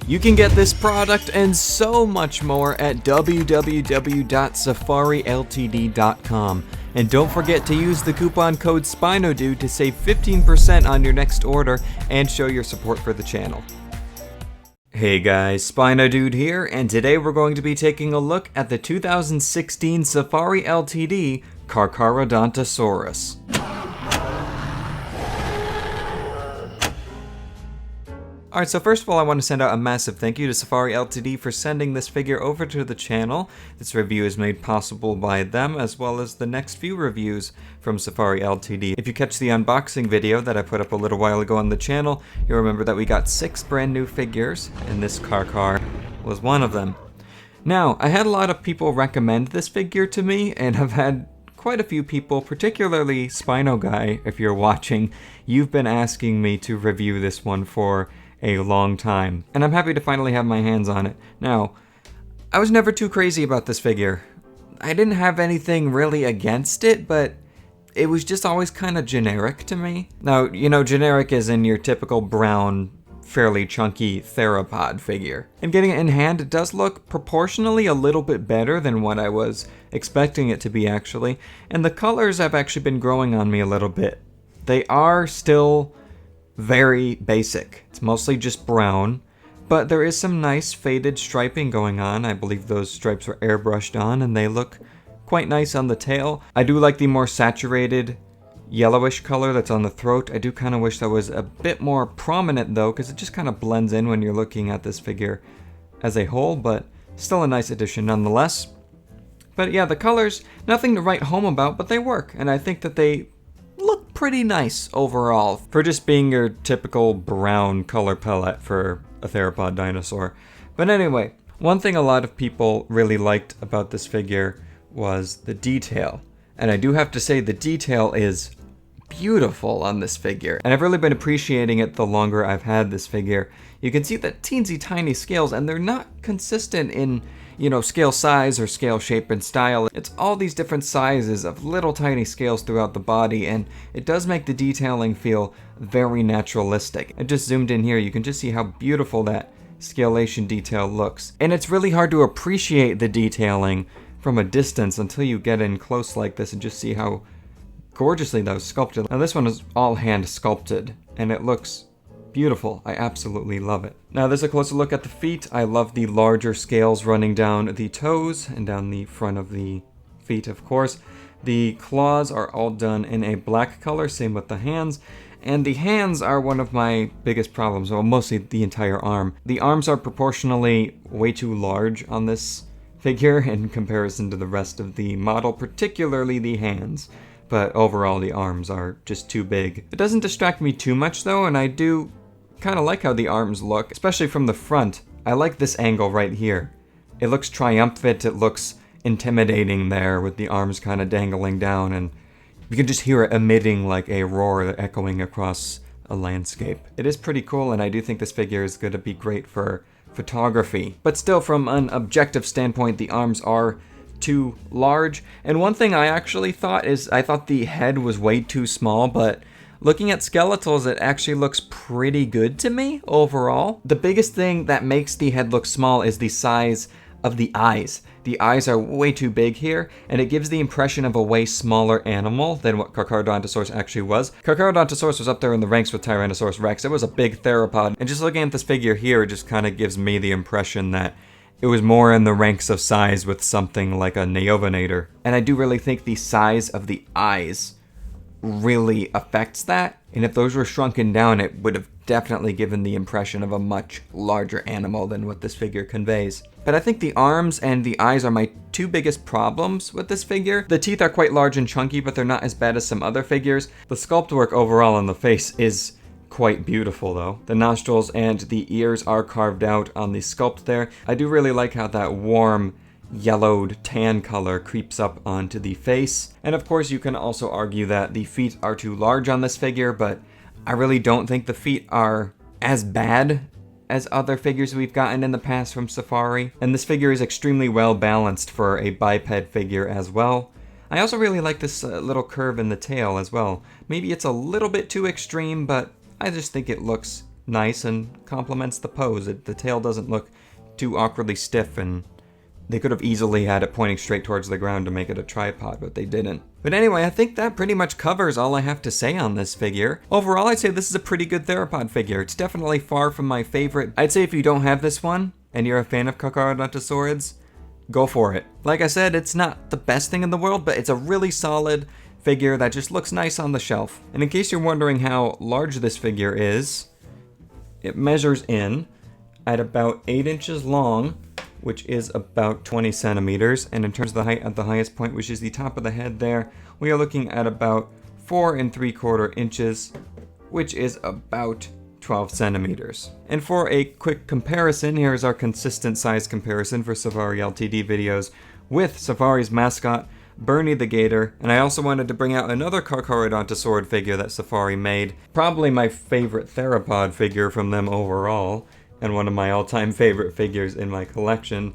You can get this product and so much more at www.safariltd.com. And don't forget to use the coupon code SpinoDude to save 15% on your next order and show your support for the channel. Hey guys, SpinoDude here, and today we're going to be taking a look at the 2016 Safari Ltd. Carcharodontosaurus. Alright, so first of all I want to send out a massive thank you to Safari Ltd. for sending this figure over to the channel. This review is made possible by them, as well as the next few reviews from Safari Ltd. If you catch the unboxing video that I put up a little while ago on the channel, you'll remember that we got 6 brand new figures, and this Carchar was one of them. Now, I had a lot of people recommend this figure to me, and I've had quite a few people, particularly Spino Guy, if you're watching, you've been asking me to review this one for a long time, and I'm happy to finally have my hands on it. Now, I was never too crazy about this figure. I didn't have anything really against it, but it was just always kind of generic to me. Now, you know, generic is in your typical brown, fairly chunky theropod figure. And getting it in hand, it does look proportionally a little bit better than what I was expecting it to be, actually. And the colors have actually been growing on me a little bit. They are still very basic. It's mostly just brown, but there is some nice faded striping going on. I believe those stripes were airbrushed on, and they look quite nice on the tail. I do like the more saturated yellowish color that's on the throat. I do kind of wish that was a bit more prominent though, because it just kind of blends in when you're looking at this figure as a whole, but still a nice addition nonetheless. But yeah, the colors, nothing to write home about, but they work, and I think that they look pretty nice overall for just being your typical brown color palette for a theropod dinosaur. But anyway, one thing a lot of people really liked about this figure was the detail. And I do have to say the detail is beautiful on this figure. And I've really been appreciating it the longer I've had this figure. You can see the teensy tiny scales, and they're not consistent in, you know, scale size or scale shape and style. It's all these different sizes of little tiny scales throughout the body, and it does make the detailing feel very naturalistic. I just zoomed in here, you can just see how beautiful that scalation detail looks. And it's really hard to appreciate the detailing from a distance until you get in close like this and just see how gorgeously that was sculpted. Now this one is all hand sculpted, and it looks beautiful. I absolutely love it. Now there's a closer look at the feet. I love the larger scales running down the toes and down the front of the feet, of course. The claws are all done in a black color, same with the hands. And the hands are one of my biggest problems, well, mostly the entire arm. The arms are proportionally way too large on this figure in comparison to the rest of the model, particularly the hands. But overall, the arms are just too big. It doesn't distract me too much though, and I do kind of like how the arms look, especially from the front. I like this angle right here. It looks triumphant, it looks intimidating there with the arms kind of dangling down, and you can just hear it emitting like a roar echoing across a landscape. It is pretty cool, and I do think this figure is going to be great for photography. But still, from an objective standpoint, the arms are too large. And one thing I actually thought is, I thought the head was way too small, but looking at skeletals, it actually looks pretty good to me overall. The biggest thing that makes the head look small is the size of the eyes. The eyes are way too big here, and it gives the impression of a way smaller animal than what Carcharodontosaurus actually was. Carcharodontosaurus was up there in the ranks with Tyrannosaurus Rex. It was a big theropod, and just looking at this figure here, it just kind of gives me the impression that it was more in the ranks of size with something like a Neovinator. And I do really think the size of the eyes really affects that, and if those were shrunken down, it would have definitely given the impression of a much larger animal than what this figure conveys. But I think the arms and the eyes are my two biggest problems with this figure. The teeth are quite large and chunky, but they're not as bad as some other figures. The sculpt work overall on the face is quite beautiful though. The nostrils and the ears are carved out on the sculpt there. I do really like how that warm yellowed tan color creeps up onto the face. And of course you can also argue that the feet are too large on this figure, but I really don't think the feet are as bad as other figures we've gotten in the past from Safari. And this figure is extremely well balanced for a biped figure as well. I also really like this little curve in the tail as well. Maybe it's a little bit too extreme, but I just think it looks nice and complements the pose. The tail doesn't look too awkwardly stiff, and they could have easily had it pointing straight towards the ground to make it a tripod, but they didn't. But anyway, I think that pretty much covers all I have to say on this figure. Overall, I'd say this is a pretty good theropod figure. It's definitely far from my favorite. I'd say if you don't have this one, and you're a fan of Carcharodontosaurus, go for it. Like I said, it's not the best thing in the world, but it's a really solid figure that just looks nice on the shelf. And in case you're wondering how large this figure is, it measures in at about 8 inches long, which is about 20 centimeters. And in terms of the height at the highest point, which is the top of the head there, we are looking at about 4 3/4 inches, which is about 12 centimeters. And for a quick comparison, here's our consistent size comparison for Safari LTD videos with Safari's mascot, Bernie the Gator. And I also wanted to bring out another Carcharodontosaurus figure that Safari made. Probably my favorite theropod figure from them overall, and one of my all-time favorite figures in my collection,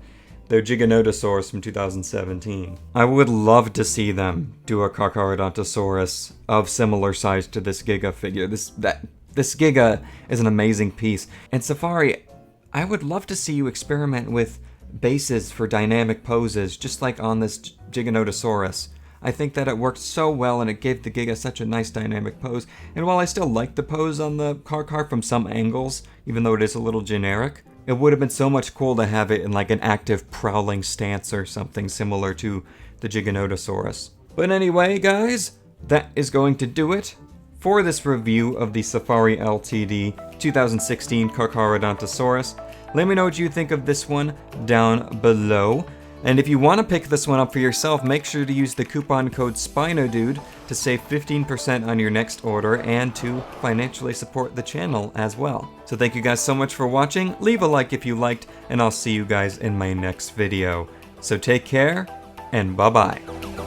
their Giganotosaurus from 2017. I would love to see them do a Carcharodontosaurus of similar size to this Giga figure. This Giga is an amazing piece. And Safari, I would love to see you experiment with bases for dynamic poses, just like on this Giganotosaurus. I think that it worked so well and it gave the Giga such a nice dynamic pose. And while I still like the pose on the Carchar from some angles, even though it is a little generic, it would have been so much cool to have it in like an active prowling stance or something similar to the Giganotosaurus. But anyway, guys, that is going to do it for this review of the Safari LTD 2016 Carcharodontosaurus. Let me know what you think of this one down below. And if you want to pick this one up for yourself, make sure to use the coupon code SpinoDude to save 15% on your next order and to financially support the channel as well. So thank you guys so much for watching. Leave a like if you liked, and I'll see you guys in my next video. So take care, and bye-bye.